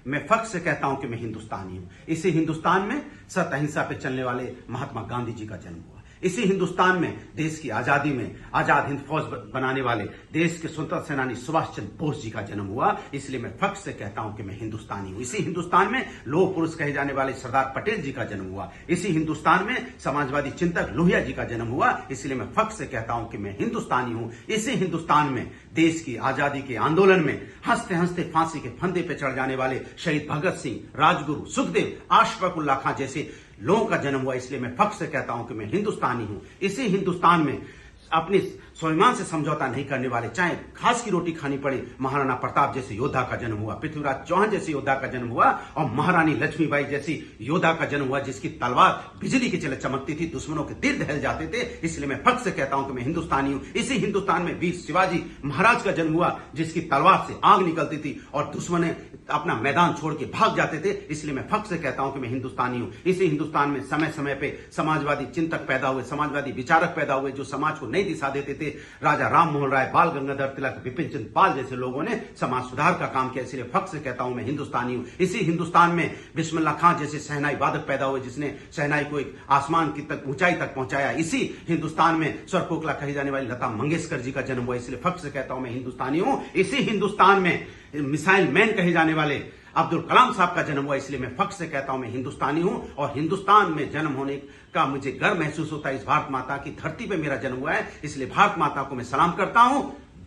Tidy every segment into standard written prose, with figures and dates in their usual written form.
मैं फख्र से कहता हूं कि मैं हिंदुस्तानी हूं। इसी हिंदुस्तान में सत्य अहिंसा पे चलने वाले महात्मा गांधी जी का जन्म हुआ। इसी हिंदुस्तान में देश की आजादी में आजाद हिंद फौज बनाने वाले देश के स्वतंत्रता सेनानी सुभाष चंद्र बोस जी का जन्म हुआ। इसलिए मैं फख्र से कहता हूं कि मैं हिंदुस्तानी हूं। इसी हिंदुस्तान में लौह पुरुष कहे जाने वाले सरदार पटेल जी का जन्म हुआ। इसी हिंदुस्तान में समाजवादी चिंतक लोहिया जी का जन्म हुआ। इसलिए मैं फख्र से कहता हूं कि मैं हिंदुस्तानी हूं। इसी हिंदुस्तान में देश की आजादी के आंदोलन में हंसते हंसते फांसी के फंदे पे चढ़ जाने वाले शहीद भगत सिंह, राजगुरु, सुखदेव, अशफाक उल्लाह खां जैसे लोगों का जन्म हुआ। इसलिए मैं फख्र से कहता हूं कि मैं हिंदुस्तानी हूं। इसी हिंदुस्तान में अपने स्वाभिमान से समझौता नहीं करने वाले, चाहे घास की रोटी खानी पड़े, महाराणा प्रताप जैसे योद्धा का जन्म हुआ, पृथ्वीराज चौहान जैसे योद्धा का जन्म हुआ और महारानी लक्ष्मीबाई जैसी योद्धा का जन्म हुआ जिसकी तलवार बिजली की तरह चमकती थी, दुश्मनों के दिल दहल जाते थे। इसलिए मैं फख्र से कहता हूं कि मैं हिंदुस्तानी हूं। इसी हिंदुस्तान में वीर शिवाजी महाराज का जन्म हुआ जिसकी तलवार से आग निकलती थी और दुश्मन अपना मैदान छोड़ के भाग जाते थे। इसलिए मैं फख्र से कहता हूं कि मैं हिंदुस्तानी हूं। इसी हिंदुस्तान में समय समय पे समाजवादी चिंतक पैदा हुए, समाजवादी विचारक पैदा हुए जो समाज को नई दिशा देते थे। राजा राम मोहन राय, बाल गंगाधर तिलक, विपिन चंद्र पाल जैसे लोगों ने समाज सुधार का काम किया। इसलिए फख्र से कहता हूं मैं हिंदुस्तानी हूं। इसी हिंदुस्तान में बिस्मिल्लाह खां जैसे शहनाई वादक पैदा हुए जिसने शहनाई को एक आसमान की तक ऊंचाई तक पहुंचाया। इसी हिंदुस्तान में स्वरकोकला कही जाने वाली लता मंगेशकर जी का जन्म हुआ। इसलिए फख्र से कहता हूं मैं हिंदुस्तानी हूं। इसी हिंदुस्तान में मिसाइल मैन कहे जाने वाले अब्दुल कलाम साहब का जन्म हुआ। इसलिए मैं फख्र से कहता हूं मैं हिंदुस्तानी हूं और हिंदुस्तान में जन्म होने का मुझे गर्व महसूस होता है। इस भारत माता की धरती पे मेरा जन्म हुआ है। इसलिए भारत माता को मैं सलाम करता हूं।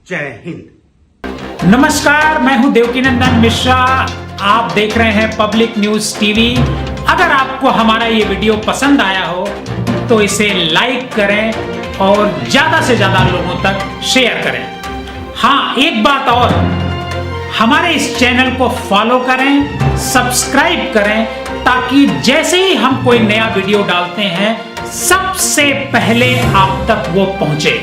जय हिंद। नमस्कार, मैं हूं देवकीनंदन मिश्रा। आप देख रहे हैं पब्लिक न्यूज टीवी। अगर आपको हमारा ये वीडियो पसंद आया हो तो इसे लाइक करें और ज्यादा से ज्यादा लोगों तक शेयर करें। हाँ, एक बात और, हमारे इस चैनल को फॉलो करें, सब्सक्राइब करें ताकि जैसे ही हम कोई नया वीडियो डालते हैं सबसे पहले आप तक वो पहुंचे।